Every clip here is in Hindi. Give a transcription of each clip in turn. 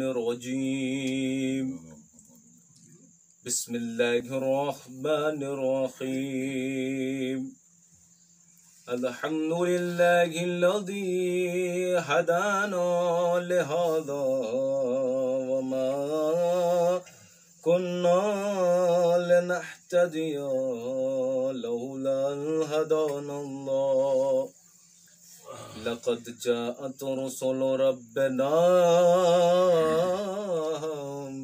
रजीम बिस्मिल्लाहिर्रहमानिर्रहीम अल्हम्दुलिल्लाहिल्लज़ी हदाना लिहाज़ा वमा कुन्ना लिनहतदिया लौला अन हदानल्लाह लक़द जाअत रुसुलु रब्बिना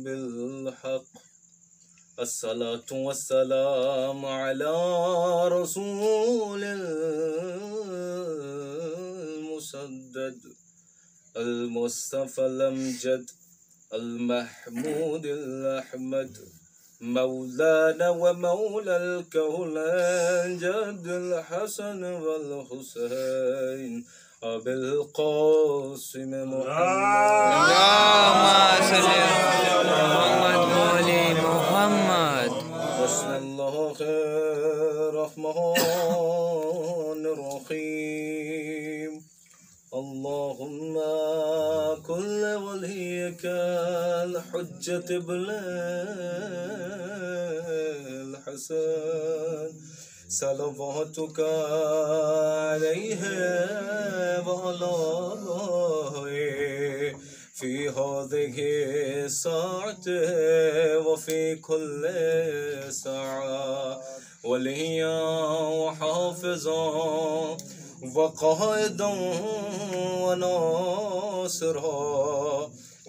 बिलहक़ अस्सलातु वस्सलामु अला रसूलिल मुसद्दद अल मुस्तफ़ल अमजद अल महमूदिल अहमद मौलाना व मौलल कौनैन जद्दुल हसन वल हुसैन अबिल क़ासिम मोहम्मद बिस्मिल्लाहिर्रहमानिर्रहीम अल्लाहुम्मा कुल्ल वलियकल हुज्जत इब्नुल हसन सलवातुका अलैहि व अला फी हाज़िहि साअति व फी कुल्लि साअ वलिया व हाफ़िज़ा व क़ाइदन व नासिरा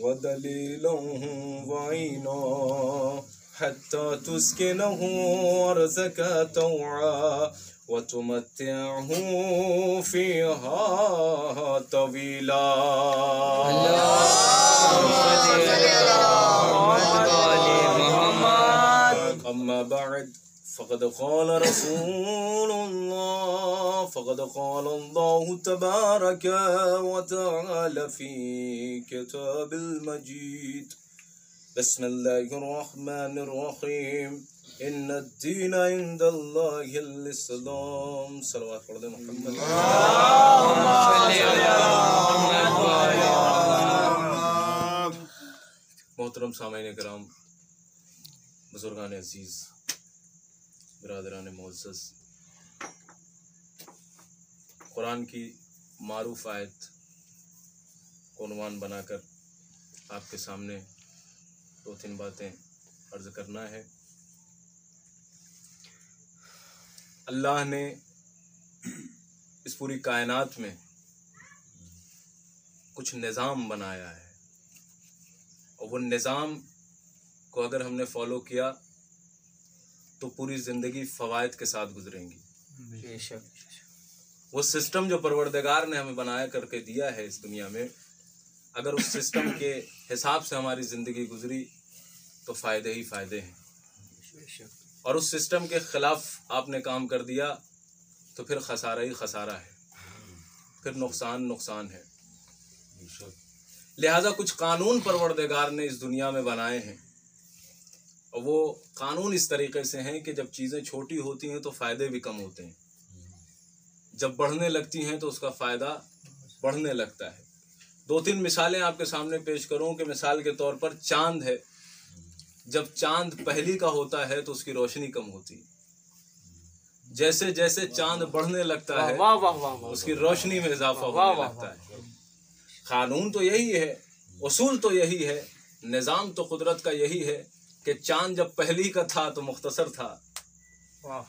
व दलीलन व ईना हत्ता तुस्किनहु अर्ज़का तौआ व तुमत्तिअहु फ़ीहा तवीला। अम्मा बअद फ़क़द क़ाल रसूलुल्लाह फ़क़द क़ाल अल्लाहु तबारक व तआला फ़ी किताबिल मजीद बिस्मिल्लाहिर्रहमानिर्रहीम इन्नद्दीन इंदल्लाहिल इस्लाम। सलवात पढ़ दे मोहम्मद। मोहतरम सामईन किराम, बुजुर्गान अजीज, बिरादरान मोअज़्ज़ज़, कुरान की मारूफ आयत को उन्वान बनाकर आपके सामने दो तीन बातें अर्ज करना है। अल्लाह ने इस पूरी कायनात में कुछ निज़ाम बनाया है और वो निज़ाम को अगर हमने फॉलो किया तो पूरी ज़िंदगी फ़वाइद के साथ गुजरेंगी। बेशक वो सिस्टम जो परवरदिगार ने हमें बनाया करके दिया है इस दुनिया में, अगर उस सिस्टम के हिसाब से हमारी ज़िंदगी गुजरी तो फ़ायदे ही फ़ायदे हैं, और उस सिस्टम के ख़िलाफ़ आपने काम कर दिया तो फिर खसारा ही खसारा है, फिर नुकसान है। लिहाजा कुछ कानून परवरदिगार ने इस दुनिया में बनाए हैं और वो कानून इस तरीके से हैं कि जब चीज़ें छोटी होती हैं तो फ़ायदे भी कम होते हैं, जब बढ़ने लगती हैं तो उसका फ़ायदा बढ़ने लगता है। दो तीन मिसालें आपके सामने पेश करूं कि मिसाल के तौर पर चांद है, जब चांद पहली का होता है तो उसकी रोशनी कम होती है, जैसे जैसे चांद बढ़ने लगता है उसकी रोशनी में इजाफा होने लगता है। कानून तो यही है, उसूल तो यही है, निज़ाम तो कुदरत का यही है कि चांद जब पहली का था तो मुख्तसर था,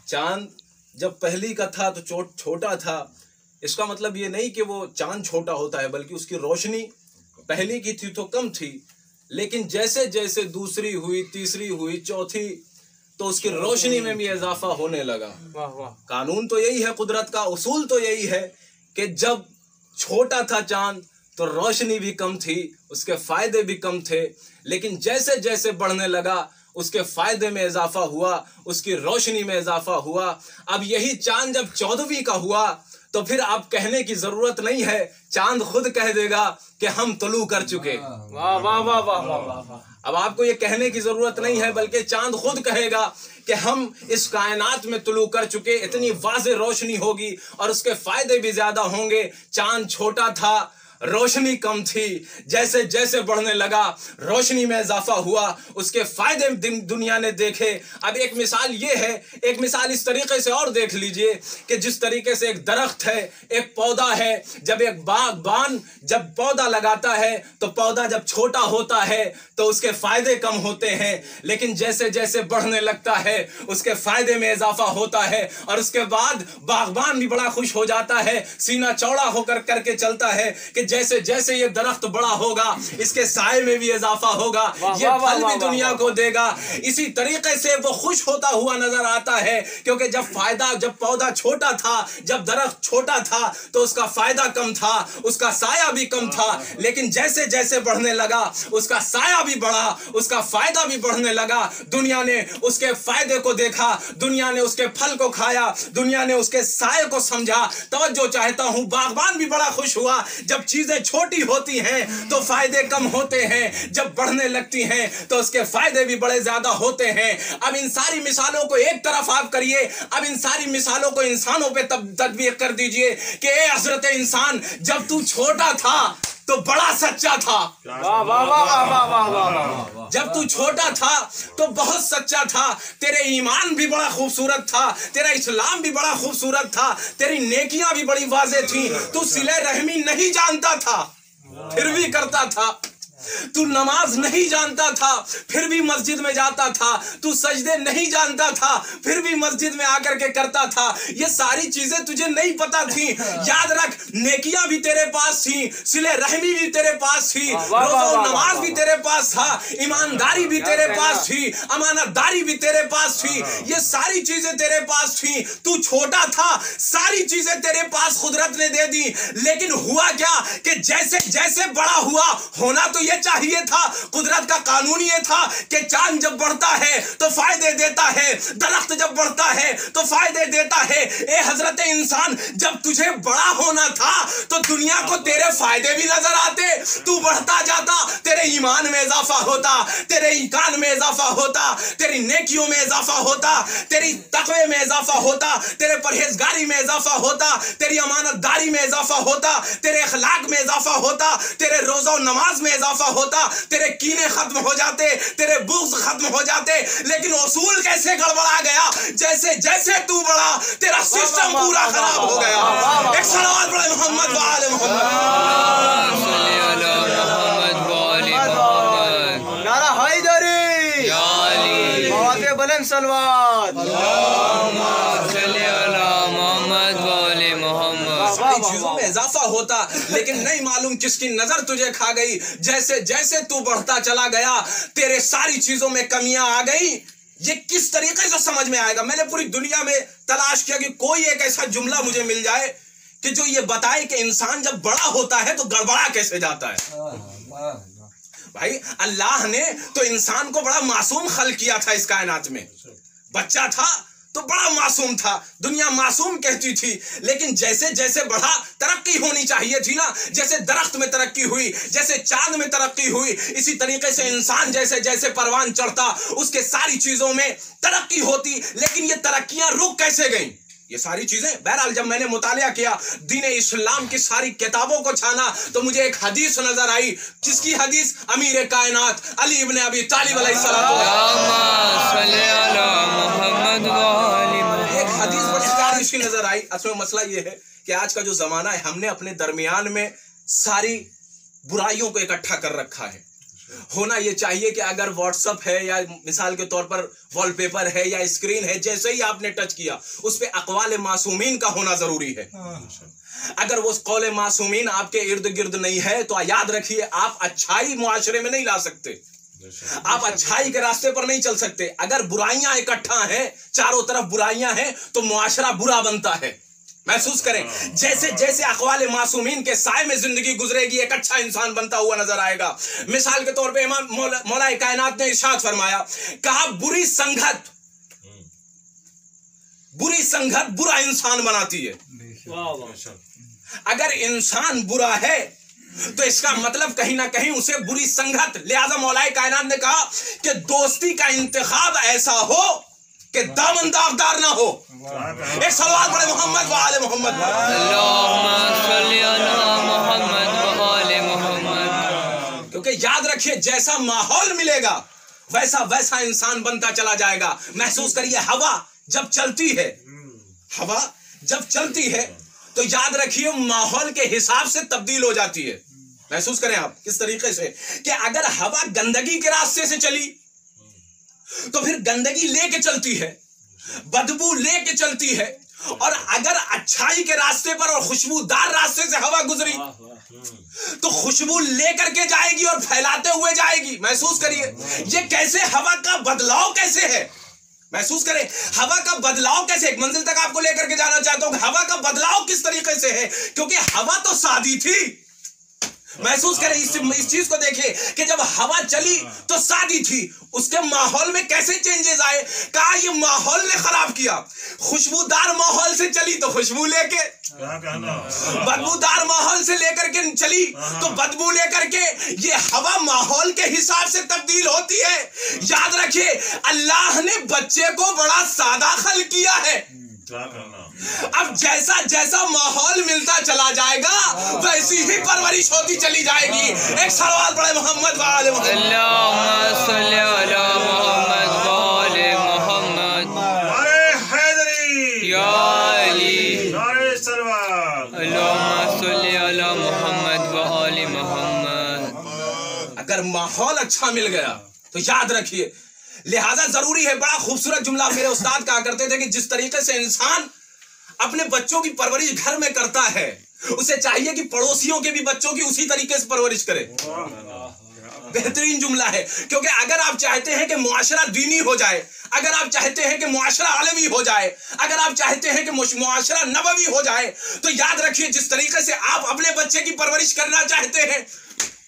चांद जब पहली का था तो छोटा था। इसका मतलब ये नहीं कि वो चांद छोटा होता है, बल्कि उसकी रोशनी पहली की थी तो कम थी, लेकिन जैसे जैसे दूसरी हुई, तीसरी हुई, चौथी, तो उसकी रोशनी में भी इजाफा होने लगा। कानून तो यही है कुदरत का, उसूल तो यही है कि जब छोटा था चांद तो रोशनी भी कम थी, उसके फायदे भी कम थे, लेकिन जैसे जैसे बढ़ने लगा उसके फायदे में इजाफा हुआ, उसकी रोशनी में इजाफा हुआ। अब यही चांद जब 14वीं का हुआ तो फिर आप कहने की जरूरत नहीं है, चांद खुद कह देगा कि हम तुलू कर चुके। वाह वाह वाह वाह वाह। अब आपको ये कहने की जरूरत नहीं है, बल्कि चांद खुद कहेगा कि हम इस कायनात में तुलू कर चुके। इतनी वाज़े रोशनी होगी और उसके फायदे भी ज्यादा होंगे। चांद छोटा था रोशनी कम थी, जैसे जैसे बढ़ने लगा रोशनी में इजाफा हुआ, उसके फायदे दुनिया ने देखे। अब एक मिसाल ये है, एक मिसाल इस तरीके से और देख लीजिए कि जिस तरीके से एक दरख्त है, एक पौधा है, जब एक बागबान जब पौधा लगाता है तो पौधा जब छोटा होता है तो उसके फायदे कम होते हैं, लेकिन जैसे जैसे बढ़ने लगता है उसके फायदे में इजाफा होता है, और उसके बाद बागबान भी बड़ा खुश हो जाता है, सीना चौड़ा होकर करके चलता है कि जैसे जैसे ये दरख्त बड़ा होगा इसके साए में भी इजाफा होगा, ये फल भी दुनिया को देगा। इसी तरीके से वो खुश होता हुआ नजर आता है, क्योंकि जब पौधा छोटा था, जब दरख्त छोटा था तो उसका फायदा कम था, उसका साया भी कम था, लेकिन जैसे जैसे बढ़ने लगा उसका साया भी बढ़ा, उसका फायदा भी बढ़ने लगा। दुनिया ने उसके फायदे को देखा, दुनिया ने उसके फल को खाया, दुनिया ने उसके साये को समझा। तवज्जो चाहता हूं, बागबान भी बड़ा खुश हुआ। जब चीजें छोटी होती हैं तो फायदे कम होते हैं, जब बढ़ने लगती हैं तो उसके फायदे भी बड़े ज्यादा होते हैं। अब इन सारी मिसालों को एक तरफ आप करिए, अब इन सारी मिसालों को इंसानों पे तदबीक कर दीजिए कि ए हजरत इंसान, जब तू छोटा था तो बड़ा सच्चा था। वाह वाह वाह वाह वाह वाह। जब तू छोटा था तो बहुत सच्चा था, तेरे ईमान भी बड़ा खूबसूरत था, तेरा इस्लाम भी बड़ा खूबसूरत था, तेरी नेकियां भी बड़ी वाज़ेह थी, तू सिले रहमी नहीं जानता था फिर भी करता था, तू नमाज नहीं जानता था फिर भी मस्जिद में जाता था, तू सजदे नहीं जानता था फिर भी मस्जिद में आकर के करता था। ये सारी चीजें तुझे नहीं पता थी। याद रख, नेकियां भी तेरे पास थी, सिले रहमी भी तेरे पास थी, रोज़ा नमाज भी तेरे पास था, ईमानदारी भी तेरे पास थी, अमानतदारी भी तेरे पास थी, ये सारी चीजें तेरे पास थी। तू छोटा था, सारी चीजें तेरे पास कुदरत ने दे दी, लेकिन हुआ क्या कि जैसे जैसे बड़ा हुआ, होना तो ये चाहिए था, कुदरत का कानून ये था कि चांद जब बढ़ता है तो फायदे देता है, दरख्त जब बढ़ता है तो फायदे देता है। ए हजरत इंसान, जब तुझे बड़ा होना था तो दुनिया को तेरे फायदे भी नजर आते, तू बढ़ता जाता, तेरे ईमान में इजाफा होता, तेरे ईकान में इजाफा होता, तेरी नेकियों में इजाफा होता, तेरी तकवे में इजाफा होता, तेरे परहेजगारी में इजाफा होता, तेरी अमानतदारी में इजाफा होता, तेरे अखलाक में इजाफा होता, तेरे रोजा और नमाज में इजाफा होता, तेरे कीने खत्म हो जाते, तेरे बुग़्ज़ खत्म हो जाते। लेकिन उसूल कैसे गड़बड़ा गया, जैसे जैसे तू बढ़ा तेरा सिस्टम पूरा खराब हो गया। एक सलावत पढ़े मोहम्मद व आले मोहम्मद। नारा हैदरी, आवाज़े बुलंद सलवात। चीजों में इजाफा होता, लेकिन नहीं मालूम किसकी नजर तुझे खा गई। जैसे जैसे तू बढ़ता चला गया तेरे सारी चीजों में कमियां आ गई। ये किस तरीके से समझ में आएगा? मैंने पूरी दुनिया में तलाश किया कि कोई एक ऐसा जुमला मुझे मिल जाए कि जो ये बताए कि इंसान जब बड़ा होता है तो गड़बड़ा कैसे जाता है। भाई, अल्लाह ने तो इंसान को बड़ा मासूम खल्क किया था इस कायनात में। बच्चा था तो बड़ा मासूम था, दुनिया मासूम कहती थी, लेकिन जैसे जैसे बढ़ा तरक्की होनी चाहिए थी ना। जैसे दरख्त में तरक्की हुई, जैसे चांद में तरक्की हुई, इसी तरीके से इंसान जैसे जैसे परवान चढ़ता उसके सारी चीजों में तरक्की होती। लेकिन ये तरक्कियां रुक कैसे गई? ये सारी चीजें, बहरहाल जब मैंने मुतालिया किया, दीन इस्लाम की सारी किताबों को छाना, तो मुझे एक हदीस नजर आई। किसकी हदीस? अमीर कायनात अली इब्न अबी तालिब अलैहिस्सलाम। एक हदीस बड़ी प्यारी इसकी नजर आई। असल में मसला ये है कि आज का जो जमाना है, हमने अपने दरमियान में सारी बुराइयों को इकट्ठा कर रखा है। होना ये चाहिए कि अगर व्हाट्सएप है या मिसाल के तौर पर वॉलपेपर है या स्क्रीन है, जैसे ही आपने टच किया उस पे अक़वाल मासूमीन का होना जरूरी है। अगर वो कौले मासूमीन आपके इर्द गिर्द नहीं है तो याद रखिए, आप अच्छाई मुआशरे में नहीं ला सकते, आप अच्छाई के रास्ते पर नहीं चल सकते। अगर बुराइयां इकट्ठा हैं, चारों तरफ बुराइयां हैं, तो मुआशरा बुरा बनता है। महसूस करें, जैसे जैसे अक़वाल मासूमीन के साए में जिंदगी गुजरेगी, एक अच्छा इंसान बनता हुआ नजर आएगा। मिसाल के तौर पे इमाम मौला कायनात ने इरशाद फरमाया, कहा बुरी संगत बुरा इंसान बनाती है। अगर इंसान बुरा है तो इसका मतलब कहीं ना कहीं उसे बुरी संगत, लिहाजा मौला कायनात ने कहा कि दोस्ती का इंतखाब ऐसा हो कि दामन दागदार ना हो। एक सवाल पढ़े मोहम्मद व आले मोहम्मद। याद रखिए जैसा माहौल मिलेगा वैसा वैसा इंसान बनता चला जाएगा। महसूस करिए हवा जब चलती है, हवा जब चलती है तो याद रखिए माहौल के हिसाब से तब्दील हो जाती है। महसूस करें आप किस तरीके से कि अगर हवा गंदगी के रास्ते से चली तो फिर गंदगी लेके चलती है, बदबू लेके चलती है, और अगर अच्छाई के रास्ते पर और खुशबूदार रास्ते से हवा गुजरी तो खुशबू लेकर के जाएगी और फैलाते हुए जाएगी। महसूस करिए ये कैसे हवा का बदलाव कैसे है, महसूस करें हवा का बदलाव कैसे। एक मंजिल तक आपको लेकर के जाना चाहता हूं हवा का बदलाव किस तरीके से है, क्योंकि हवा तो सादी थी। महसूस करें इस चीज को देखिए कि जब हवा चली तो सादी थी, उसके माहौल में कैसे चेंजेस आए। कहा ये माहौल ने खराब किया। खुशबूदार माहौल से चली तो खुशबू लेके, बदबूदार माहौल से लेकर के चली तो बदबू लेकर के, ये हवा माहौल के हिसाब से तब्दील होती है। याद रखिए अल्लाह ने बच्चे को बड़ा सादा खल किया है। अब जैसा जैसा माहौल मिलता चला जाएगा वैसी ही परवरिश होती चली जाएगी। एक सवाल पढ़े मोहम्मद वाले अगर माहौल अच्छा मिल गया तो याद रखिए, लिहाजा जरूरी है। बड़ा खूबसूरत जुमला मेरे उस्ताद कहा करते थे कि जिस तरीके से इंसान अपने बच्चों की परवरिश घर में करता है उसे चाहिए कि पड़ोसियों के भी बच्चों की उसी तरीके से परवरिश करे। बेहतरीन जुमला है, क्योंकि अगर आप चाहते हैं कि मुआशरा दीनी हो जाए, अगर आप चाहते हैं कि मुआशरा आलमी हो जाए, अगर आप चाहते हैं कि मुआशरा नबवी हो जाए, तो याद रखिए जिस तरीके से आप अपने बच्चे की परवरिश करना चाहते हैं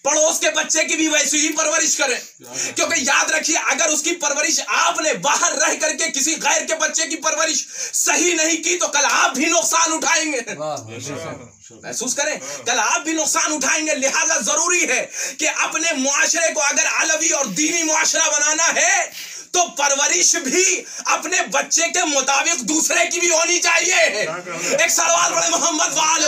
पड़ोस के बच्चे की भी वैसी ही परवरिश करें। क्योंकि याद रखिए अगर उसकी परवरिश आपने बाहर रह करके किसी गैर के बच्चे की परवरिश सही नहीं की तो कल आप भी नुकसान उठाएंगे। महसूस करें कल आप भी नुकसान उठाएंगे। लिहाजा जरूरी है कि अपने मुआशरे को अगर अलवी और दीनी मुआशरा बनाना है तो परवरिश भी अपने बच्चे के मुताबिक दूसरे की भी होनी चाहिए। एक सवाल पढ़े मोहम्मद वाले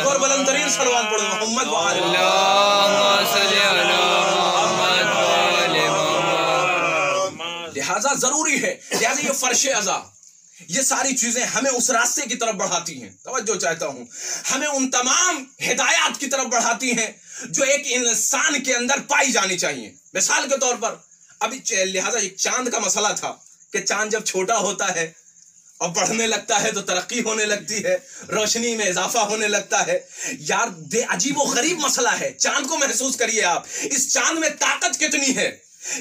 और बुलंदतरीन सलवात पढ़ो मोहम्मद वाले। लिहाजा जरूरी है, लिहाजा ये फर्शे अज़ा ये सारी चीजें हमें उस रास्ते की तरफ बढ़ाती हैं। तवज्जो चाहता हूं, हमें उन तमाम हिदायत की तरफ बढ़ाती हैं जो एक इंसान के अंदर पाई जानी चाहिए। मिसाल के तौर पर अभी लिहाजा एक चांद का मसला था कि चांद जब छोटा होता है और बढ़ने लगता है तो तरक्की होने लगती है, रोशनी में इजाफा होने लगता है। यार अजीब व गरीब मसला है। चांद को महसूस करिए आप, इस चांद में ताकत कितनी है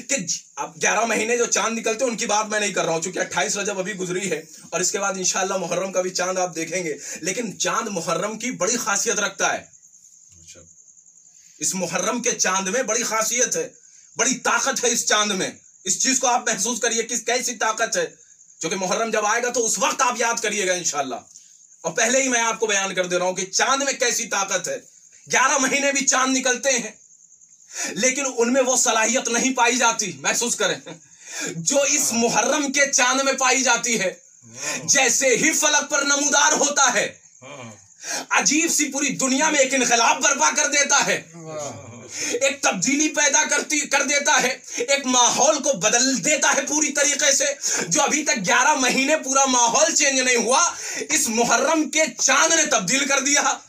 कि अब 11 महीने जो चांद निकलते हैं उनकी बात मैं नहीं कर रहा हूं, क्योंकि 28 रजब अभी गुजरी है और इसके बाद इंशाअल्लाह मुहर्रम का भी चांद आप देखेंगे। लेकिन चांद मुहर्रम की बड़ी खासियत रखता है। इस मुहर्रम के चांद में बड़ी खासियत है, बड़ी ताकत है इस चांद में। इस चीज को आप महसूस करिए कि कैसी ताकत है, क्योंकि मुहर्रम जब आएगा तो उस वक्त आप याद करिएगा इंशाअल्लाह। और पहले ही मैं आपको बयान कर दे रहा हूं कि चांद में कैसी ताकत है। 11 महीने भी चांद निकलते हैं लेकिन उनमें वो सलाहियत नहीं पाई जाती। महसूस करें जो इस मुहर्रम के चांद में पाई जाती है। जैसे ही फलक पर नमूदार होता है अजीब सी पूरी दुनिया में एक इनकलाब बर्पा कर देता है, एक तब्दीली पैदा कर देता है, एक माहौल को बदल देता है पूरी तरीके से। जो अभी तक 11 महीने पूरा माहौल चेंज नहीं हुआ, इस मुहर्रम के चांद ने तब्दील कर दिया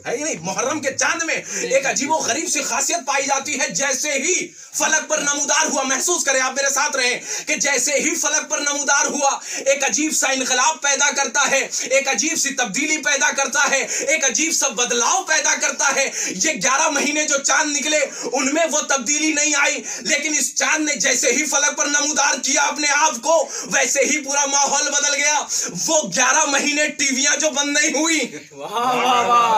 है ही नहीं। मुहर्रम के चांद में एक अजीब व गरीब सी खासियत पाई जाती है। जैसे ही फलक पर नमूदार हुआ, महसूस करें आप मेरे साथ रहें कि जैसे ही फलक पर नमूदार हुआ एक अजीब सा इनकलाब पैदा करता है, एक अजीब सी तब्दीली पैदा करता है, एक अजीब सा बदलाव पैदा करता है। ये 11 महीने जो चांद निकले उनमें वो तब्दीली नहीं आई, लेकिन इस चांद ने जैसे ही फलक पर नमूदार किया अपने आप को वैसे ही पूरा माहौल बदल गया। वो 11 महीने टीवियां जो बंद नहीं हुई,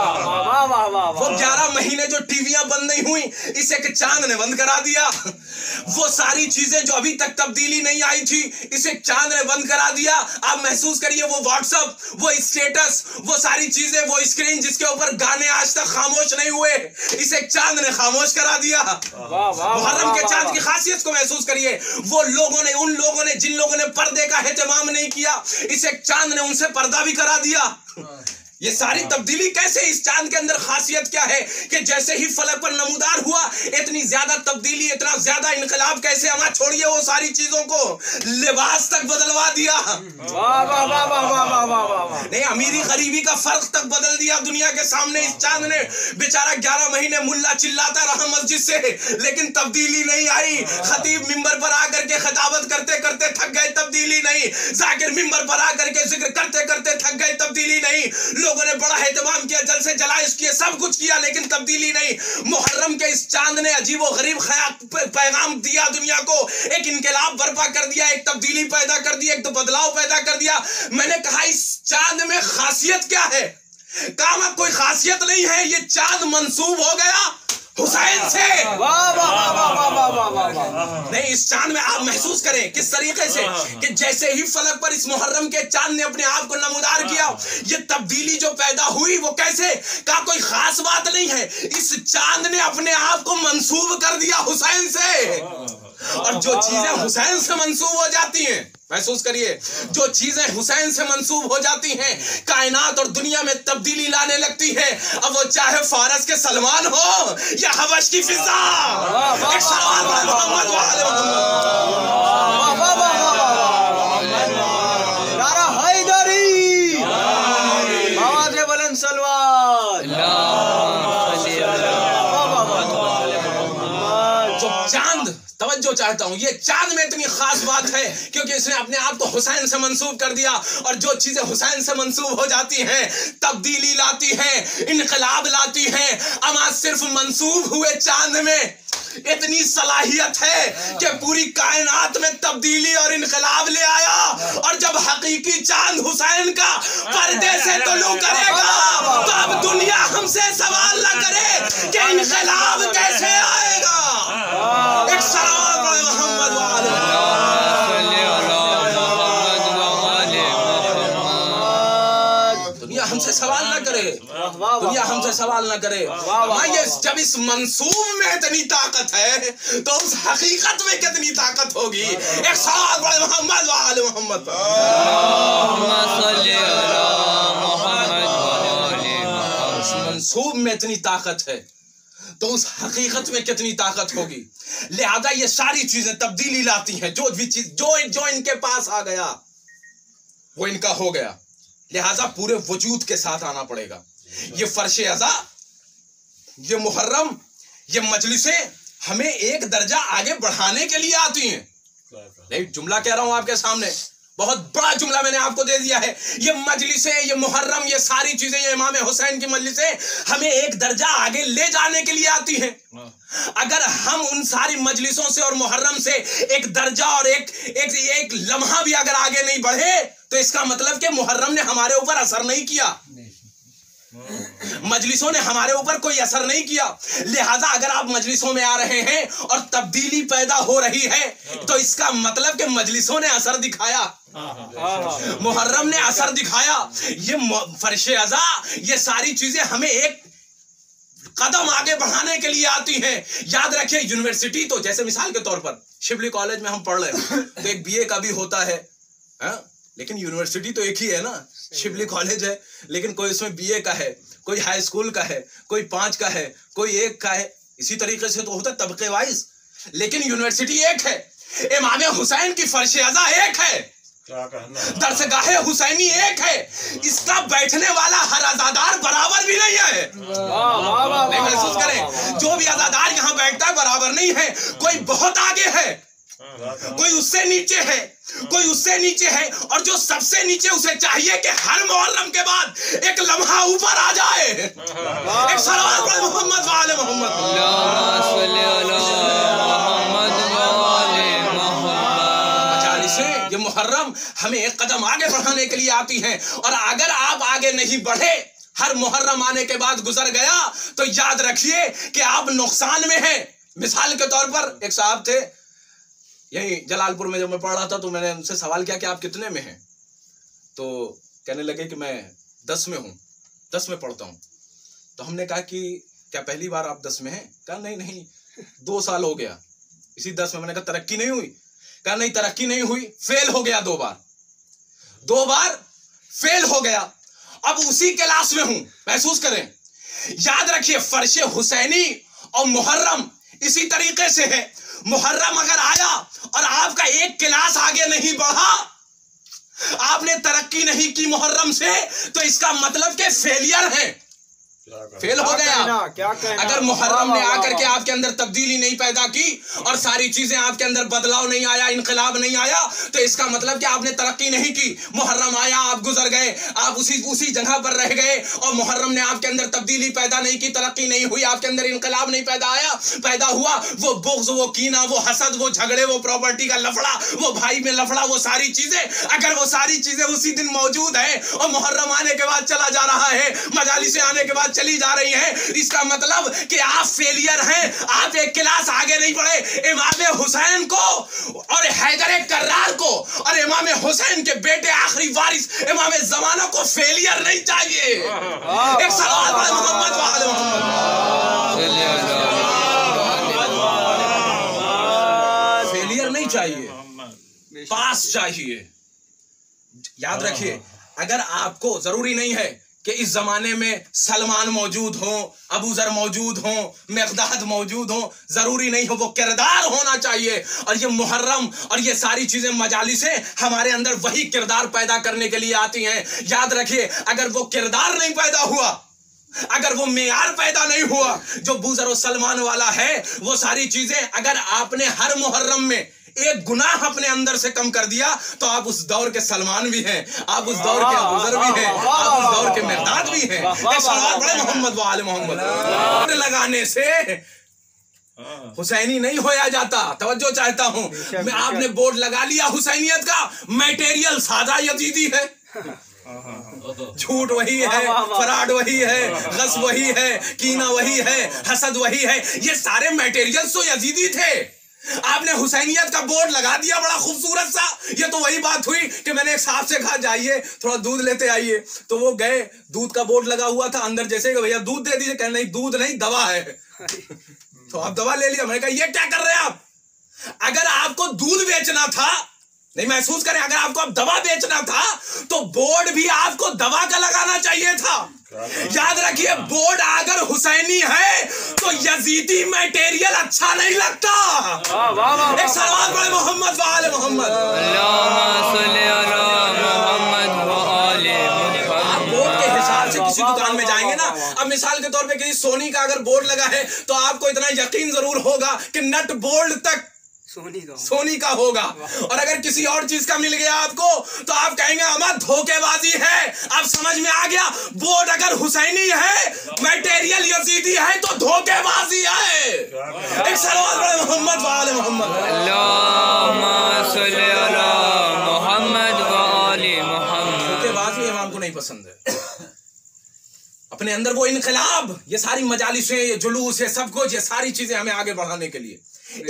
वो 11 महीने जो टीवियां बंद नहीं हुई इसे एक चांद ने बंद करा दिया। वो सारी चीजें जो अभी तक तब्दीली नहीं आई थी इसे चांद ने बंद करा दिया। आप महसूस करिए वो व्हाट्सएप, वो स्टेटस, वो सारी चीजें, वो स्क्रीन जिसके ऊपर गाने आज तक खामोश नहीं हुए इसे चांद ने खामोश करा दिया। मुहर्रम के चांद की खासियत को महसूस करिए। वो लोगों ने, उन लोगों ने जिन लोगों ने पर्दे का एहतमाम नहीं किया इसे चांद ने उनसे पर्दा भी करा दिया। ये सारी तब्दीली कैसे? इस चांद के अंदर खासियत क्या है कि जैसे ही फलक पर नमूदार हुआ, इतनी ज्यादा तब्दीली, इतना ज्यादा इनकलाब कैसे? हमारा छोड़िए वो सारी चीजों को, लिबास तक बदलवा दिया। वाह वाह वाह वाह वाह वाह वाह वाह। नहीं, अमीरी गरीबी का फर्क तक बदल दिया दुनिया के सामने इस चांद ने। बेचारा 11 महीने मुल्ला चिल्लाता रहा मस्जिद से, लेकिन तब्दीली नहीं आई। खतीब मिंबर पर आकर के खिताबत करते करते थक गए, तब्दीली नहीं। जाकिर मिंबर पर आकर के जिक्र करते करते थक गए, तब्दीली नहीं। लोगों ने बड़ा एहतमाम किया, जलसे जलाइश किए, सब कुछ किया, लेकिन तब्दीली नहीं। मुहर्रम के इस चांद ने अजीब व गरीब पैगाम दिया दुनिया को, एक इनकलाब बर्पा कर दिया, एक तब्दीली पैदा कर दी, एक तो बदलाव पैदा कर दिया। मैंने कहा इस चांद में खासियत क्या है? कहा कोई खासियत नहीं है, ये चांद मंसूब हो गया हुसैन से। वाह वाह वाह वाह वाह वाह वाह वाह। नहीं, इस चांद में आप महसूस करें किस तरीके से कि जैसे ही फलक पर इस मुहर्रम के चांद ने अपने आप को नमूदार किया, ये तब्दीली जो पैदा हुई वो कैसे? का कोई खास बात नहीं है, इस चांद ने अपने आप को मंसूब कर दिया हुसैन से। और जो चीजें हुसैन से मंसूब हो जाती हैं, महसूस करिए, जो चीजें हुसैन से मंसूब हो जाती हैं, कायनात और दुनिया में तब्दीली लाने लगती है। अब वो चाहे फारस के सलमान हो या हबश की फिजा। एक सलाम वाले मोहम्मद वाले मोहम्मद। नारा हैदरी, आवाज़ बुलंद सलवात। जो चांद, तवज्जो चाहता हूं, ये चांद में इतनी खास बात है क्योंकि इसने अपने आप को हुसैन से मंसूब कर दिया। और जो चीजें हुसैन से मंसूब हो जाती हैं, तब्दीली लाती हैं, इनकलाब लाती हैं। अमा सिर्फ मंसूब हुए चांद में इतनी सलाहियत है कि पूरी कायनात में तब्दीली और इनकलाब ले आया। और जब हकीकी चांद हुसैन का पर्दे से तुलू करेगा तो अब दुनिया हमसे सवाल न करे कि इनकलाब कैसे आएगा। एक सलाम मोहम्मद वाले दुनिया हमसे सवाल न करे, दुनिया हमसे सवाल न करे। ये जब इस मंसूब में इतनी ताकत है तो उस हकीकत में कितनी ताकत होगी। एक सवाल बड़े मोहम्मद वाले मोहम्मद। उस मंसूब में इतनी ताकत है तो उस हकीकत में कितनी ताकत होगी। लिहाजा ये सारी चीजें तब्दीली लाती हैं। जो भी चीज जो इनके पास आ गया वो इनका हो गया, लिहाजा पूरे वजूद के साथ आना पड़ेगा। ये फर्शे अज़ा, ये मुहर्रम, ये मजलिसें हमें एक दर्जा आगे बढ़ाने के लिए आती हैं। नहीं, जुमला कह रहा हूं आपके सामने, बहुत बड़ा जुमला मैंने आपको दे दिया है। ये मजलिसें, ये मुहर्रम, ये सारी चीजें, ये इमाम हुसैन की मजलिसें हमें एक दर्जा आगे ले जाने के लिए आती हैं। अगर हम उन सारी मजलिसों से और मुहर्रम से एक दर्जा और एक लम्हा भी अगर आगे नहीं बढ़े तो इसका मतलब कि मुहर्रम ने हमारे ऊपर असर नहीं किया, मजलिसों ने हमारे ऊपर कोई असर नहीं किया। लिहाजा अगर आप मजलिसों में आ रहे हैं और तब्दीली पैदा हो रही है तो इसका मतलब कि मजलिसों ने असर दिखाया, मुहर्रम ने असर दिखाया। ये फर्शे अज़ा, ये सारी चीजें हमें एक कदम आगे बढ़ाने के लिए आती हैं। याद रखिए, यूनिवर्सिटी तो जैसे मिसाल के तौर पर शिबली कॉलेज में हम पढ़ रहे हैं तो एक बीए का भी होता है, लेकिन यूनिवर्सिटी तो एक ही है ना, शिबली कॉलेज है, लेकिन कोई उसमें बीए का है, कोई हाई स्कूल का है, कोई 5 का है, कोई 1 का है। इसी तरीके से तो होता है तबके वाइज, लेकिन यूनिवर्सिटी एक है। इमाम हुसैन की फर्शे अज़ा एक है, दरसगाहे हुसैनी एक है। इसका बैठने वाला हर अज़ादार बराबर भी नहीं है। नहीं, महसूस करें, जो भी अज़ादार यहाँ बैठता है बराबर नहीं है। कोई बहुत आगे है, कोई उससे नीचे है, कोई उससे नीचे है, और जो सबसे नीचे उसे चाहिए कि हर मुहर्रम के बाद एक लम्हा ऊपर आ जाए। एक सलावत पढ़े मोहम्मद वाले मोहम्मद। ये मुहर्रम हमें एक कदम आगे बढ़ाने के लिए आती हैं। और अगर आप आगे नहीं बढ़े, हर मुहर्रम आने के बाद गुजर गया, तो याद रखिए कि आप नुकसान में हैं। मिसाल के तौर पर एक साहब थे यही जलालपुर में, जब मैं पढ़ रहा था तो मैंने उनसे सवाल किया कि आप कितने में हैं, तो कहने लगे कि मैं 10 में हूँ, 10 में पढ़ता हूँ। तो हमने कहा कि क्या पहली बार आप 10 में हैं? कहा नहीं 2 साल हो गया इसी 10 में। मैंने कहा तरक्की नहीं हुई? कहा नहीं तरक्की नहीं हुई, फेल हो गया 2 बार, 2 बार फेल हो गया। अब उसी क्लास में हूं, महसूस करें। याद रखिए फर्शे हुसैनी और मुहर्रम इसी तरीके से है। मुहर्रम अगर आया और आपका एक क्लास आगे नहीं बढ़ा, आपने तरक्की नहीं की मुहर्रम से, तो इसका मतलब कि फेलियर है, फेल हो गया। अगर मुहर्रम ने आकर के आपके अंदर तब्दीली नहीं पैदा की और सारी चीजें आपके अंदर बदलाव नहीं आया, इनकलाब नहीं आया, तो इसका मतलब कि आपने तरक्की नहीं की। मुहर्रम आया, आप गुजर गए, आप उसी जगह पर रह गए और मुहर्रम ने आपके अंदर तब्दीली पैदा नहीं की, तरक्की नहीं हुई, आपके अंदर इनकलाब नहीं पैदा हुआ। वो बुग़्ज़, वो कीना, वो हसद, वो झगड़े, वो प्रॉपर्टी का लफड़ा, वो भाई में लफड़ा, वो सारी चीजें, अगर वो सारी चीजें उसी दिन मौजूद है और मुहर्रम आने के बाद चला जा रहा है, मजालिस आने के बाद चली जा रही है, इसका मतलब कि आप फेलियर हैं, आप एक क्लास आगे नहीं बढ़े। इमाम हुसैन को और हैदर कर्रार को और इमाम हुसैन के बेटे आखिरी वारिस इमाम ज़माना को फेलियर नहीं चाहिए। एक सलावत पढ़े मोहम्मद व आले मोहम्मद। फेलियर नहीं चाहिए, पास चाहिए। याद रखिए, अगर आपको जरूरी नहीं है कि इस जमाने में सलमान मौजूद हो, अबू जर मौजूद हो, मिक़दाद मौजूद हो, जरूरी नहीं हो, वो किरदार होना चाहिए। और ये मुहर्रम और ये सारी चीजें मजालिसें हमारे अंदर वही किरदार पैदा करने के लिए आती हैं। याद रखिए, अगर वो किरदार नहीं पैदा हुआ, अगर वो मेयार पैदा नहीं हुआ जो बूजर और सलमान वाला है, वो सारी चीजें अगर आपने हर मुहर्रम में एक गुनाह अपने अंदर से कम कर दिया, तो आप उस दौर के सलमान भी हैं, आप उस दौर के अबूजर भी हैं, आप उस दौर के मिक़दाद भी हैं। बड़े मोहम्मद व आले मोहम्मद। लगाने से हुसैनी नहीं होया जाता। तवज्जो चाहता हूं मैं, आपने बोर्ड लगा लिया हुसैनियत का, मटेरियल सादा यजीदी है, झूठ वही है, फराड वही है, गस वही है, कीना वही है, हसद वही है, ये सारे मटेरियल्स तो यजीदी थे। आपने हुसैनियत का बोर्ड लगा दिया बड़ा खूबसूरत सा। ये तो वही बात हुई कि मैंने एक साहब से कहा जाइए थोड़ा दूध लेते आइए, तो वो गए, दूध का बोर्ड लगा हुआ था, अंदर जैसे कि भैया दूध दे दीजिए, कहने नहीं दूध नहीं दवा है। तो आप दवा ले लिया। मैंने कहा ये क्या कर रहे हैं आप? अगर आपको दूध बेचना था, नहीं महसूस करें, अगर आपको अब दवा बेचना था तो बोर्ड भी आपको दवा का लगाना चाहिए था। याद रखिए, बोर्ड अगर हुसैनी है तो यजीदी मटेरियल अच्छा नहीं लगता। एक सलावत पढ़े मोहम्मद व आले मोहम्मद। आप बोर्ड के हिसाब से किसी दुकान में जाएंगे ना, अब मिसाल के तौर पे किसी सोनी का अगर बोर्ड लगा है तो आपको इतना यकीन जरूर होगा कि नट बोल्ट तक सोनी का होगा, और अगर किसी और चीज का मिल गया आपको तो आप कहेंगे हमारा धोखेबाजी है। अब समझ में आ गया, बोर्ड अगर हुसैनी है, मटेरियल यजीदी है, तो धोखेबाजी है। एक सलावत पढ़े मोहम्मद व आले मोहम्मद। धोखेबाजी इमाम को नहीं पसंद है। अपने अंदर वो इनकलाब, ये सारी मजालिसें, ये जुलूस, ये सब कुछ, ये सारी चीजें हमें आगे बढ़ाने के लिए,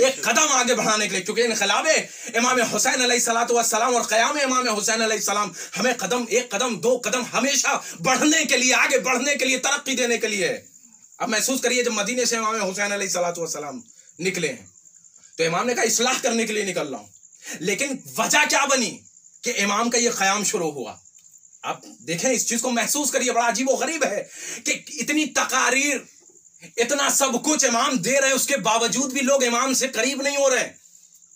एक कदम आगे बढ़ाने के लिए, क्योंकि इनकलाब इमाम हुसैन अलैहिस्सलातु वस्सलाम और क़याम इमाम हुसैन अलैहिस्सलाम हमें कदम, एक कदम, दो कदम हमेशा बढ़ने के लिए, आगे बढ़ने के लिए, तरक्की देने के लिए। अब महसूस करिए, जब मदीने से इमाम हुसैन अलैहिस्सलातु वस्सलाम निकले हैं तो इमाम ने कहा इस्लाह करने के लिए निकल रहा हूं, लेकिन वजह क्या बनी कि इमाम का यह क़याम शुरू हुआ। आप देखें, इस चीज को महसूस करिए, बड़ा अजीब और गरीब है कि इतनी तकारीर, इतना सब कुछ इमाम दे रहे हैं, उसके बावजूद भी लोग इमाम से करीब नहीं हो रहे।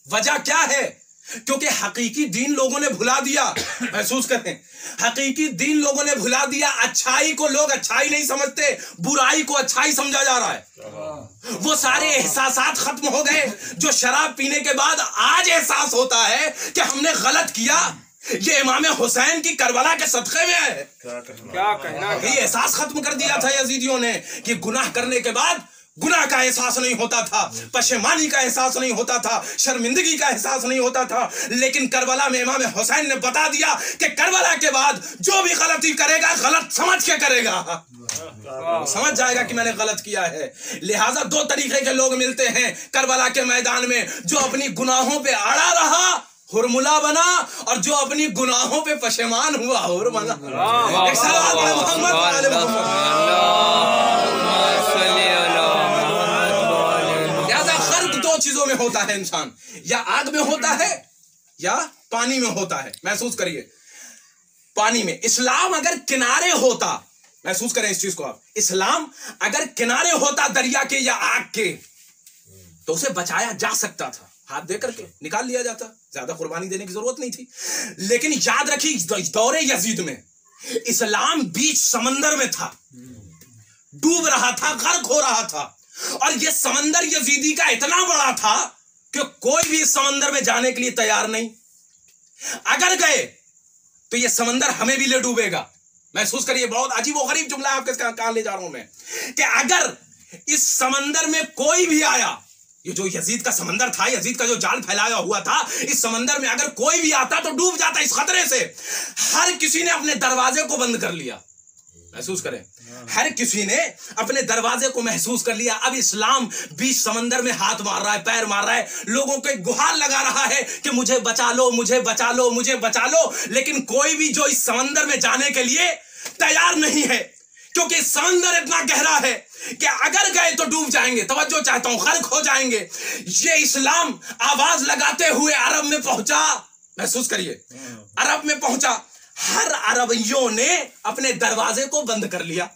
वजह क्या है? क्योंकि हकीकी दीन लोगों ने भुला दिया। महसूस करें, हकीकी दीन लोगों ने भुला दिया। अच्छाई को लोग अच्छाई नहीं समझते, बुराई को अच्छाई समझा जा रहा है। वो सारे एहसासात खत्म हो गए जो शराब पीने के बाद आज एहसास होता है कि हमने गलत किया। ये इमाम हुसैन की करबला के सदक़े में है। क्या कहना, ये एहसास खत्म कर दिया था यजीदियों ने कि गुनाह करने के बाद गुनाह का एहसास नहीं होता था, पशेमानी का एहसास नहीं होता था, शर्मिंदगी का एहसास नहीं होता था। लेकिन करबला में इमाम हुसैन ने बता दिया कि करबला के बाद जो भी गलती करेगा गलत समझ के करेगा, समझ जाएगा कि मैंने गलत किया है। लिहाजा दो तरीके के लोग मिलते हैं करबला के मैदान में, जो अपनी गुनाहों पे अड़ा रहा हुरमुला बना, और जो अपनी गुनाहों पे पशेमान हुआ हुरमुला। एक सलावत पढ़े मोहम्मद व आले मोहम्मद। लिहाजा खर्क दो चीजों में होता है इंसान, या आग में होता है या पानी में होता है। महसूस करिए, पानी में। इस्लाम अगर किनारे होता, महसूस करें इस चीज को आप, इस्लाम अगर किनारे होता दरिया के या आग के, तो उसे बचाया जा सकता था, हाथ दे करके निकाल लिया जाता, ज्यादा कुर्बानी देने की जरूरत नहीं थी। लेकिन याद रखिए, दौरे यजीद में इस्लाम बीच समंदर में था, डूब रहा था, गर्क हो रहा था, और यह समंदर यजीदी का इतना बड़ा था कि कोई भी इस समंदर में जाने के लिए तैयार नहीं। अगर गए तो यह समंदर हमें भी ले डूबेगा। महसूस करिए, बहुत अजीब और गरीब जुमला आपके कहां ले जा रहा हूं मैं, कि अगर इस समंदर में कोई भी आया, ये जो यजीद का समंदर था, यजीद का जो जाल फैलाया हुआ था, इस समंदर में अगर कोई भी आता तो डूब जाता। इस खतरे से हर किसी ने अपने दरवाजे को बंद कर लिया। महसूस करें, हर किसी ने अपने दरवाजे को महसूस कर लिया। अब इस्लाम बीच समंदर में हाथ मार रहा है, पैर मार रहा है, लोगों के गुहार लगा रहा है कि मुझे बचा लो, मुझे बचा लो, मुझे बचा लो। लेकिन कोई भी जो इस समंदर में जाने के लिए तैयार नहीं है, क्योंकि समंदर इतना गहरा है कि अगर गए तो डूब जाएंगे। तवज्जो चाहता हूं, गर्क हो जाएंगे। ये इस्लाम आवाज लगाते हुए अरब में पहुंचा। महसूस करिए, अरब में पहुंचा। हर अरबियों ने अपने दरवाजे को बंद कर लिया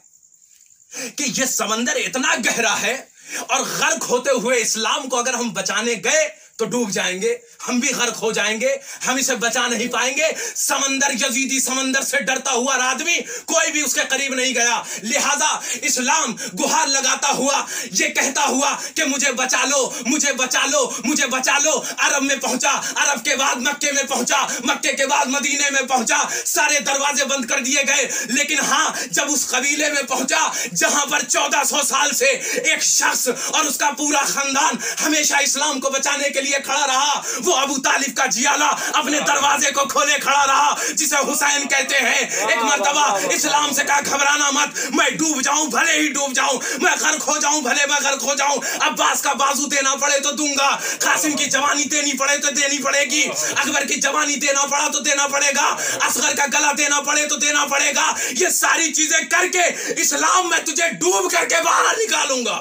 कि यह समंदर इतना गहरा है, और गर्क होते हुए इस्लाम को अगर हम बचाने गए तो डूब जाएंगे, हम भी गर्क हो जाएंगे, हम इसे बचा नहीं पाएंगे। समंदर, यजीदी समंदर से डरता हुआ आदमी कोई भी उसके करीब नहीं गया। लिहाजा इस्लाम गुहार लगाता हुआ, ये कहता हुआ कि मुझे बचा लो, मुझे बचा लो, मुझे बचा लो। अरब में पहुंचा, अरब के बाद मक्के में पहुंचा, मक्के के बाद मदीने में पहुंचा। सारे दरवाजे बंद कर दिए गए। लेकिन हाँ, जब उस कबीले में पहुंचा जहां पर 1400 साल से एक शख्स और उसका पूरा खानदान हमेशा इस्लाम को बचाने के लिए खड़ा रहा, वो अबू तालिब का जियाला अपने दरवाजे को खोले खड़ा रहा, जिसे हुसैन कहते हैं। एक मर्तबा इस्लाम से कहा, घबराना मत, मैं डूब जाऊं भले ही डूब जाऊं, मैं गर्क हो जाऊं भले मैं गर्क हो जाऊं, अब्बास का बाजू देना पड़े तो दूंगा, कासिम की जवानी देनी पड़े तो देनी पड़ेगी, अकबर की जवानी देना पड़ा तो देना पड़ेगा, असगर का गला देना पड़े तो देना पड़ेगा। ये सारी चीजें करके इस्लाम में तुझे डूब करके बाहर निकालूंगा।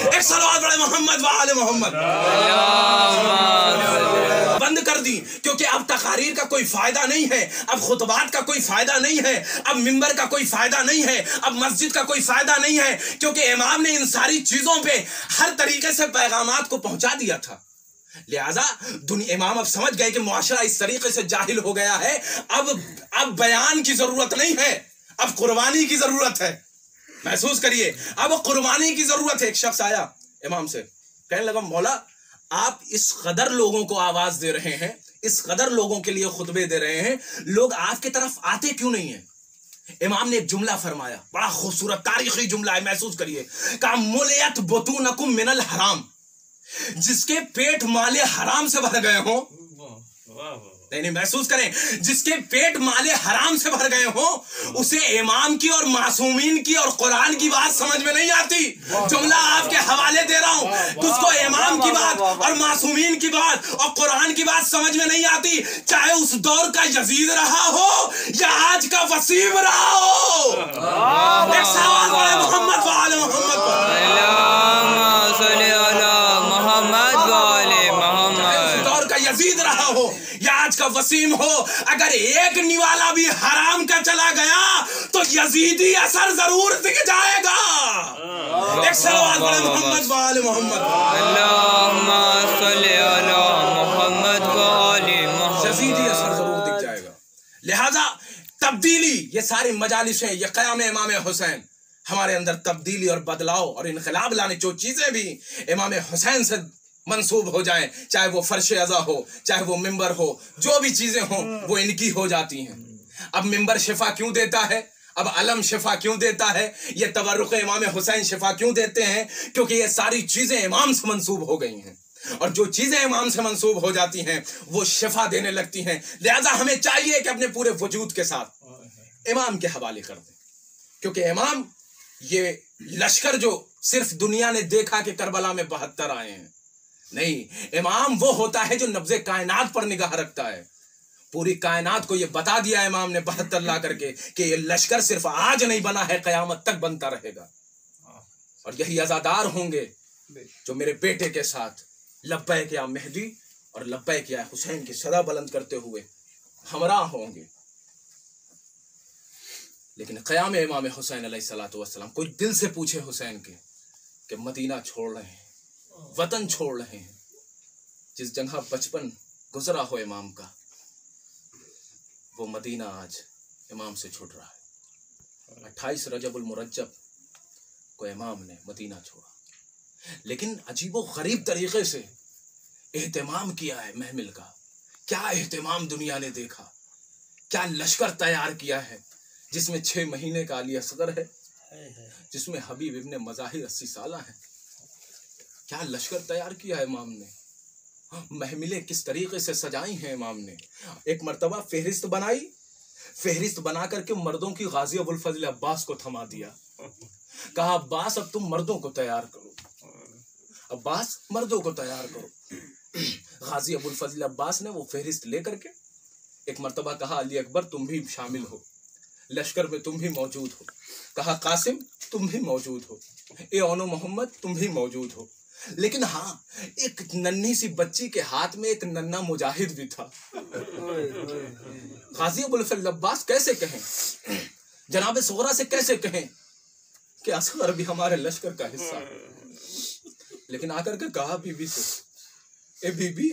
एक सलावत पढ़े मोहम्मद व आले मोहम्मद। बंद कर दी, क्योंकि अब तकारीर का कोई फायदा नहीं है, अब खुतबात का कोई फायदा नहीं है, अब मिंबर का कोई फायदा नहीं है, अब मस्जिद का कोई फायदा नहीं है, क्योंकि इमाम ने इन सारी चीजों पे हर तरीके से पैगामात को पहुंचा दिया था। लिहाजा इमाम अब समझ गए कि मुआशरा इस तरीके से जाहिल हो गया है, अब बयान की जरूरत नहीं है, अब कुर्बानी की जरूरत है। महसूस करिए, अब कुर्बानी की जरूरत है। एक शख्स आया इमाम से, कहने लगा, मौला आप इस कदर लोगों को आवाज दे रहे हैं, इस कदर लोगों के लिए खुतबे दे रहे हैं, लोग आपकी तरफ आते क्यों नहीं है? इमाम ने एक जुमला फरमाया, बड़ा खूबसूरत तारीखी जुमला है, महसूस करिए। कहा, मुलियत बुतूनकुम मिनल हराम, जिसके पेट माले हराम से भर गए हो, नहीं महसूस करें, जिसके पेट माले हराम से भर गए हो, उसे इमाम की और मासूमीन की और कुरान की बात समझ में नहीं आती। जुमला आपके हवाले दे रहा हूं, उसको इमाम की बात और मासूमीन की बात और कुरान की बात समझ में नहीं आती, चाहे उस दौर का यजीद रहा हो या आज का वसीम रहा हो। एक सवाल पढ़े मोहम्मद वाले मोहम्मद, दौर का यजीद रहा हो या आज का वसीम हो, अगर एक निवाला भी हराम का चला गया तो यजीदी असर जरूर दिख जाएगा। एक सवाल पढ़े मोहम्मद वाले मोहम्मद, यजीदी असर जरूर दिख जाएगा। लिहाजा तब्दीली, ये सारी मजालिसें, ये क़याम इमाम हुसैन, हमारे अंदर तब्दीली और बदलाव और इनकलाब लाने जो चीजें भी इमाम हुसैन से मंसूब हो जाएं, चाहे वो फर्श अज़ा हो, चाहे वो मिंबर हो, जो भी चीजें हों वो इनकी हो जाती हैं। अब मिंबर शिफा क्यों देता है, अब अलम शिफा क्यों देता है, ये तबर्रुक इमाम हुसैन शिफा क्यों देते हैं? क्योंकि ये सारी चीजें इमाम से मंसूब हो गई हैं, और जो चीजें इमाम से मंसूब हो जाती हैं वो शिफा देने लगती हैं। लिहाजा हमें चाहिए कि अपने पूरे वजूद के साथ इमाम के हवाले कर दें, क्योंकि इमाम ये लश्कर जो सिर्फ दुनिया ने देखा कि करबला में 72 आए हैं, नहीं, इमाम वो होता है जो नब्ज़े कायनात पर निगाह रखता है। पूरी कायनात को ये बता दिया इमाम ने 72 ला करके कि ये लश्कर सिर्फ आज नहीं बना है, कयामत तक बनता रहेगा, और यही अज़ादार होंगे जो मेरे बेटे के साथ लब्बैक या मेहदी और लब्बैक या हुसैन की सदा बुलंद करते हुए हमरा होंगे। लेकिन क़याम इमाम हुसैन अलैहिस्सलातु वस्सलाम, कोई दिल से पूछे हुसैन के कि मदीना छोड़ रहे हैं, वतन छोड़ रहे हैं, जिस जगह बचपन गुजरा हो इमाम का, वो मदीना आज इमाम से छूट रहा है। 28 रजबुल मुरज्जब को इमाम ने मदीना छोड़ा, लेकिन अजीबो गरीब तरीके से एहतमाम किया है महमिल का। क्या एहतमाम दुनिया ने देखा, क्या लश्कर तैयार किया है, जिसमें 6 महीने का अली असगर है, जिसमें हबीब इब्ने मज़ाहिर 80 साल है। क्या लश्कर तैयार किया है इमाम ने, महमिलें किस तरीके से सजाई हैं इमाम ने। एक मर्तबा फहरिस्त बनाई, फहरिस्त बना करके मर्दों की गाजी अबुल फजल अब्बास को थमा दिया, कहा अब्बास अब तुम मर्दों को तैयार करो, अब्बास मर्दों को तैयार करो। गाजी अबुल फजल अब्बास ने वो फहरिस्त लेकर के एक मर्तबा कहा अली अकबर तुम भी शामिल हो, लश्कर में तुम भी मौजूद हो। कहा कासिम तुम भी मौजूद हो, ए ओनो मोहम्मद तुम भी मौजूद हो। लेकिन हाँ, एक नन्ही सी बच्ची के हाथ में एक नन्ना मुजाहिद भी था। गाजी अबुल फजल अब्बास कैसे कहें, जनाब सोगरा से कैसे कहें कि असगर भी हमारे लश्कर का हिस्सा, लेकिन आकर के कहा बीबी से, ए बीबी,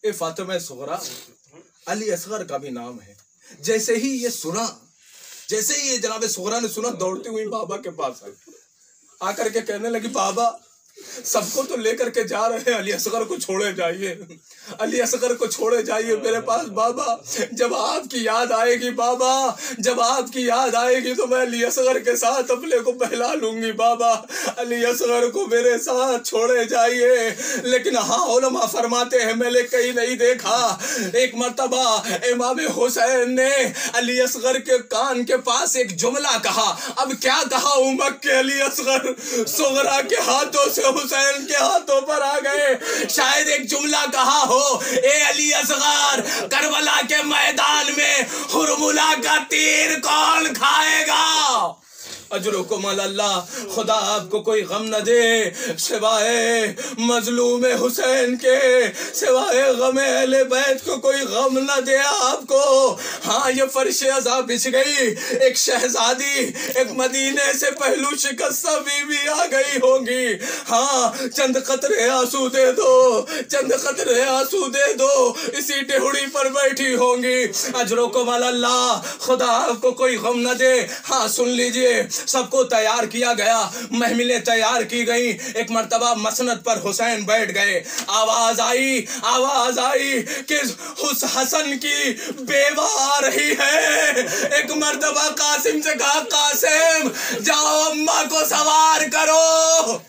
ए फातिमा सोगरा, अली असगर का भी नाम है। जैसे ही ये सुना, जैसे ही ये जनाब सोगरा ने सुना, दौड़ती हुई बाबा के पास आई, आकर के कहने लगी बाबा सबको तो लेकर के जा रहे हैं, अली असगर को छोड़े जाइए, अली असगर को छोड़े जाइए मेरे पास बाबा। जब आपकी याद आएगी बाबा, जब आपकी याद आएगी तो मैं अली असगर के साथ अपने को बहला लूंगी बाबा, अली असगर को मेरे साथ छोड़े जाइए। लेकिन हाँ, उलमा फरमाते हैं मैंने कहीं नहीं देखा, एक मर्तबा इमाम हुसैन ने अली असगर के कान के पास एक जुमला कहा। अब क्या कहा, उमक के अली असगर सोगरा के हाथों से हुसैन के हाथों पर आ गए। शायद एक जुमला कहा हो, ए अली असगर, करबला के मैदान में हुरमुला का तीर कौन खाएगा। अजरुकुम अल्लाह, खुदा आपको कोई गम न दे सिवाय मजलूम हुसैन के, सिवाय गमे अहले बैत को कोई गम न दे आपको। हाँ, ये फर्श अज़ा बिछ गई, एक शहजादी, एक मदीने से पहलू शिकस्ता बीवी आ गई होगी। हाँ, चंद कतरे आंसू दे दो, चंद कतरे आंसू दे दो, इसी टेहुड़ी पर बैठी होंगी। अजरुकुम अल्लाह, खुदा आपको कोई गम न दे। हाँ, सुन लीजिए, सबको तैयार किया गया, महमिलें तैयार की गई। एक मर्तबा मसनद पर हुसैन बैठ गए। आवाज आई कि उस हसन की बेवा आ रही है। एक मर्तबा कासिम से कहा कासिम जाओ अम्मा को सवार करो।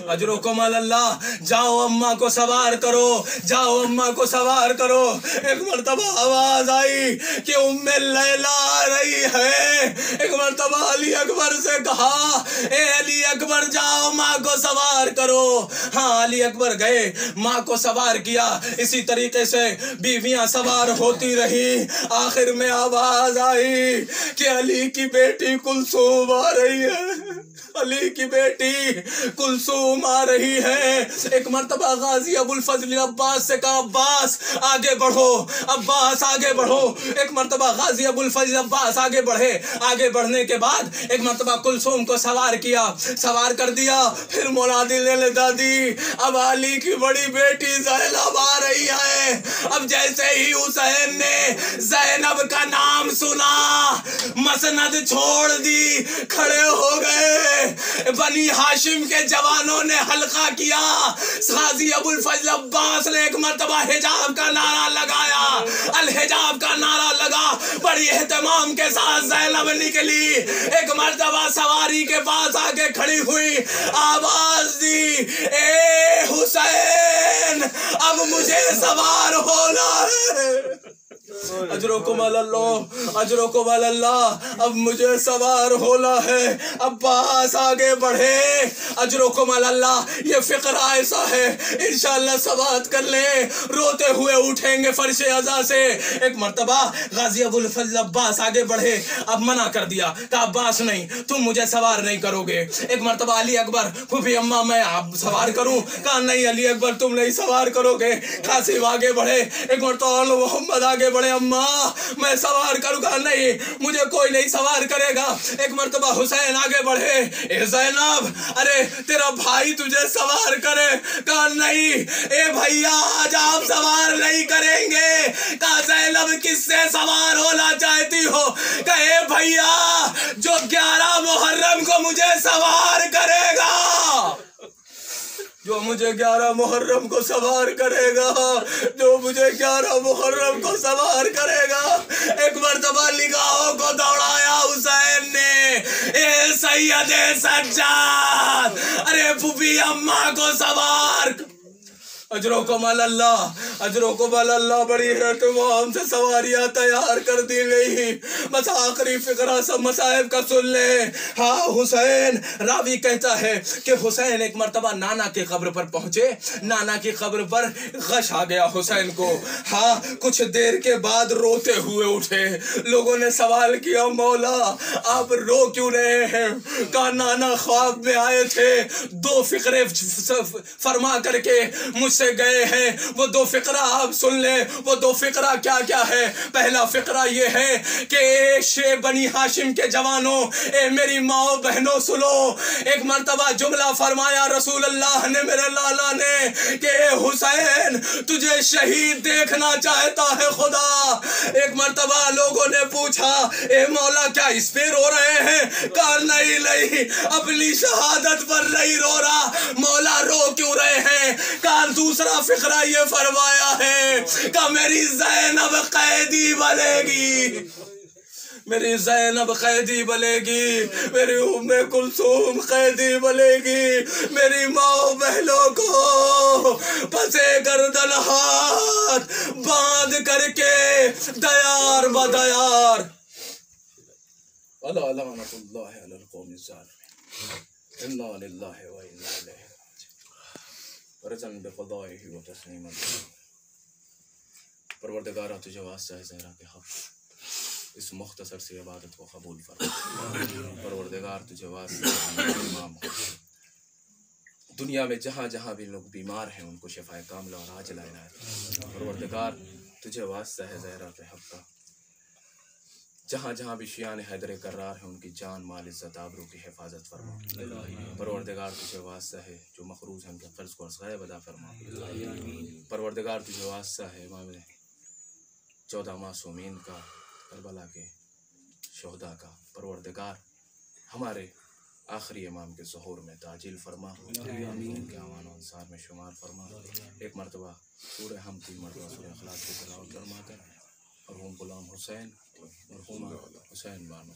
अजरुकुम अल्लाह, जाओ अम्मा को सवार करो, जाओ अम्मा को सवार करो। एक मर्तबा आवाज आई कि उम्मे लैला आ रही है। एक मर्तबा अली अकबर से कहा, ए अली अकबर जाओ माँ को सवार करो। हाँ, अली अकबर गए, माँ को सवार किया। इसी तरीके से बीवियां सवार होती रही। आखिर में आवाज आई कि अली की बेटी कुलसूम आ रही है, अली की बेटी कुलसूम आ रही है। एक मर्तबा गाजी अबुल फजल अब्बास से कहा अब्बास आगे बढ़ो, अब्बास आगे बढ़ो। एक मर्तबा गाजी अबुल फजल अब्बास आगे बढ़े। आगे बढ़ने के बाद एक मर्तबा कुलसूम को सवार किया, सवार कर दिया। फिर मुनादी ने दादी अब अली की बड़ी बेटी ज़ैनब आ रही है। अब जैसे ही हुसैन ने ज़ैनब का नाम सुना, मसनद छोड़ दी, खड़े हो गए। बनी हाशिम के जवानों ने हल्का किया। गाजी अबुल फजल अब्बास ने एक मर्तबा हिजाब का नारा लगाया, अल हिजाब का नारा लगा। बड़ी एहतमाम के साथ ज़ैनब निकली। एक मर्तबा सवारी के पास आके खड़ी हुई, आवाज दी, ए हुसैन अब मुझे सवार होना है। अजरुकुम अल्लाह, अजरुकुम अल्लाह, अब मुझे सवार होना है। अब्बास आगे बढ़े। अजरुकुम अल्लाह, ये फिक्र ऐसा है, इंशाअल्लाह समाअत कर ले, रोते हुए उठेंगे फर्श अज़ा से। एक मर्तबा गाजी अबुल फजल अब्बास आगे बढ़े। अब मना कर दिया, कहा अब्बास नहीं, तुम मुझे सवार नहीं करोगे। एक मर्तबा अली अकबर, फूफी अम्मा मैं आप सवार करूं? कहा नहीं अली अकबर तुम नहीं सवार करोगे। कासिम आगे बढ़े। एक मर्तबा मोहम्मद आगे बढ़े, अम्मा कहा मैं सवार करूंगा, नहीं मुझे कोई नहीं सवार करेगा। एक मर्तबा हुसैन आगे बढ़े, ए ज़ैनब, अरे तेरा भाई तुझे सवार करे। कहा नहीं ए भैया आज आप सवार नहीं करेंगे। कहा ज़ैनब किससे सवार होना चाहती हो? कहे भैया जो 11 मुहर्रम को मुझे सवार करेगा, जो मुझे 11 मुहर्रम को सवार करेगा, जो मुझे 11 मुहर्रम को सवार करेगा। एक मर्तबा निगाहों को दौड़ाया हुसैन ने, ए सैयदे सज्जाद, अरे फूफी अम्मा को सवार। अजरों को मल अल्लाह, अजरों को मल अल्लाह, बड़ी एहतमाम से सवारियां तैयार कर दी गई। बस आखिरी फिक्रा सब मसाइब का सुन ले। हाँ हुसैन, रावी कहता है कि हुसैन एक मर्तबा नाना की कब्र पर पहुंचे। नाना की कब्र पर गश आ गया हुसैन को। हाँ कुछ देर के बाद रोते हुए उठे। लोगों ने सवाल किया मौला आप रो क्यों रहे हैं? कहा नाना ख्वाब में आए थे, 2 फिक्रे फरमा करके मुझसे गए हैं। वो 2 फिक्रा आप सुन ले। वो 2 फिक्रा क्या क्या है? पहला फिक्रा ये है कि शे बनी हाशिम के जवानों, ए मेरी माओ बहनों सुनो। एक मर्तबा जुमला फरमाया रसूल अल्लाह ने, मेरे लाला ने, कि हुसैन तुझे शहीद देखना चाहता है खुदा। एक मर्तबा लोगों ने पूछा ए मौला क्या इस पे रो रहे हैं? कहा नहीं नहीं अपनी शहादत पर नहीं रो रहा। मौला रो क्यों रहे हैं? कहा दूसरा फिक्रा ये फरमाया है कि मेरी ज़ैनब कैदी बनेगी, मेरी ज़ैनब कैदी बनेगी, मेरी उम्मे कुलसूम कैदी बनेगी। मेरी माओ बहनों को पसे गर्दन हाथ बांध करके दयार बदयार। अल्लाह लानतुल्लाह अलल कौमि ज़ालिमीन। इन्ना लिल्लाहि व इन्ना इलैहि रजन बिक़दाइहि व तस्लीमन। परवरदिगारा तुझे वास्ता है ज़हरा के हक़, इस मुख्तसर सी इबादत को कबूल फरमा। परवरदिगार तुझे वास्ता है इमाम, दुनिया में जहाँ जहाँ भी लोग बीमार हैं उनको शिफाए कामिला और आजिला इनायत। परवरदिगार तुझे वास्ता है ज़हरा के हक़ का, जहाँ जहाँ भी शियान हैदर करार है उनकी जान माल इज़्ज़त आबरू की हिफाजत फरमा। परवरदिगार तुझे वास्ता है जो मखरूज हैं उनके कर्ज को ग़ैब अदा फरमा। परवरदिगार तुझे वास्ता है इमाम 14 मासूमीन का, करबला के शोहदा का। परवरदिगार हमारे आखिरी इमाम के ज़ुहूर में ताजिल फरमा, उनके आवान व अंसार में शुमार फरमा। एक मरतबा सूरह हम 3 मरतबा सूरह इखलास की तिलावत फरमाते हैं। मरहूम गुलाम हुसैन, मरहूमा हुसैन बानो।